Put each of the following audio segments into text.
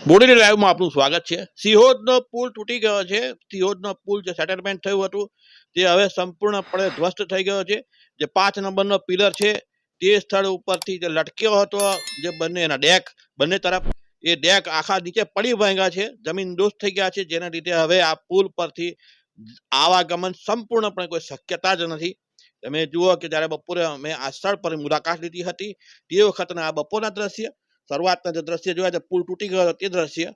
બોડેલી લાઈવમાં આપનું સ્વાગત છે। સિહોદનો પુલ તૂટી ગયો છે। સિહોદનો પુલ જે સેટલમેન્ટ થયું હતું તે હવે સંપૂર્ણપણે ધ્વસ્ત થઈ ગયો છે। જે 5 નંબરનો પિલર છે તે સ્થળ ઉપરથી જે લટક્યો હતો, જે બંનેના ડેક બંને તરફ, એ ડેક આખા નીચે પડી ભાંગ્યા છે, જમીન દોસ્ત થઈ ગયા છે, જેના લીધે હવે આ પુલ પરથી આવાગમન સંપૂર્ણપણે કોઈ શક્યતા જ નથી। તમે જુઓ કે જ્યારે બપોરે અમે આ સ્થળ પર મુલાકાત લીધી હતી તે વખતના આ બપોરના દ્રશ્ય, શરૂઆતના જે દ્રશ્ય જોયા તે પુલ તૂટી ગયો તે દ્રશ્ય,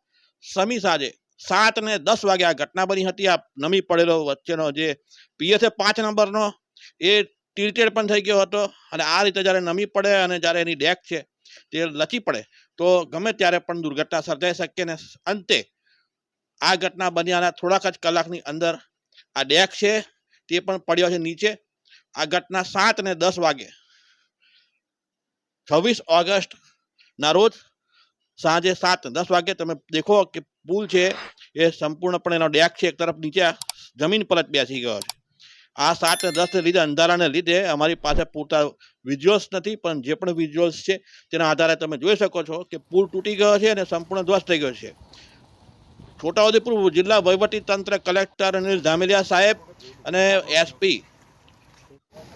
સમી સાંજે 7 ને 10 વાગે આ ઘટના બની હતી। આ નમી પડેલો વચ્ચેનો જે પીએસ 5 નંબરનો એ ટિલ્ટેડ પણ થઈ ગયો હતો, અને આ રીતે જ્યારે નમી પડે અને જ્યારે એની ડેક છે તે લચી પડે તો ગમે ત્યારે પણ દુર્ઘટના સર્જાઈ શકે, ને અંતે આ ઘટના બન્યાના થોડાક જ કલાકની અંદર આ ડેક છે તે પણ પડ્યો છે નીચે। આ ઘટના 7 ને 10 વાગે 26 ઓગસ્ટ ના રોજ સાંજે 7-10 વાગે તમે દેખો કે પુલ છે એ સંપૂર્ણપણે એનો ડેક છે એક તરફ નીચે જમીન પર જ બેસી ગયો છે। આ 7 ને 10 ને લીધે, અંધારાને લીધે અમારી પાસે પૂરતા વિઝ્યુઅલ્સ નથી, પણ જે પણ વિઝ્યુઅલ્સ છે તેના આધારે તમે જોઈ શકો છો કે પુલ તૂટી ગયો છે અને સંપૂર્ણ ધ્વસ્ત થઈ ગયો છે। છોટાઉદેપુર જિલ્લા વહીવટી તંત્ર, કલેક્ટર અનિલ ધામેલિયા સાહેબ અને એસપી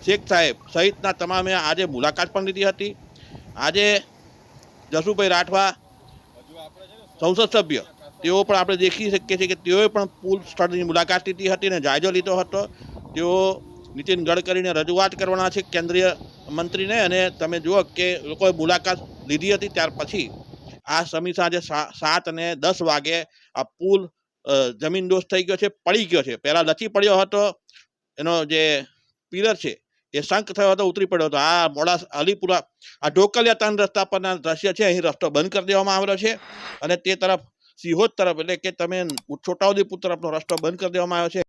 શેખ સાહેબ સહિતના તમામે આજે મુલાકાત પણ લીધી હતી। આજે જસુભાઈ રાઠવા સંસદ સભ્ય તેઓ પણ આપણે દેખી શકીએ છીએ કે તેઓએ પણ પુલ સ્થળની મુલાકાત લીધી હતી અને જાયજો લીધો હતો। તેઓ નીતિન ગડકરીને રજૂઆત કરવાના છે, કેન્દ્રીય મંત્રીને, અને તમે જુઓ કે લોકોએ મુલાકાત લીધી હતી ત્યાર પછી આ સમી સાંજે 7 ને 10 વાગે આ પુલ જમીન દોસ્ત થઈ ગયો છે, પડી ગયો છે। પહેલા લચી પડ્યો હતો, એનો જે પિલર છે એ શંક થયો હતો, ઉતરી પડ્યો હતો। આ મોડાસા અલીપુરા આ ઢોકલિયા 3 રસ્તા પરના દ્રશ્ય છે। અહીં રસ્તો બંધ કરી દેવામાં આવેલો છે અને તે તરફ સિહોદ તરફ, એટલે કે તમે છોટાઉદેપુર તરફનો રસ્તો બંધ કરી દેવામાં આવ્યો છે।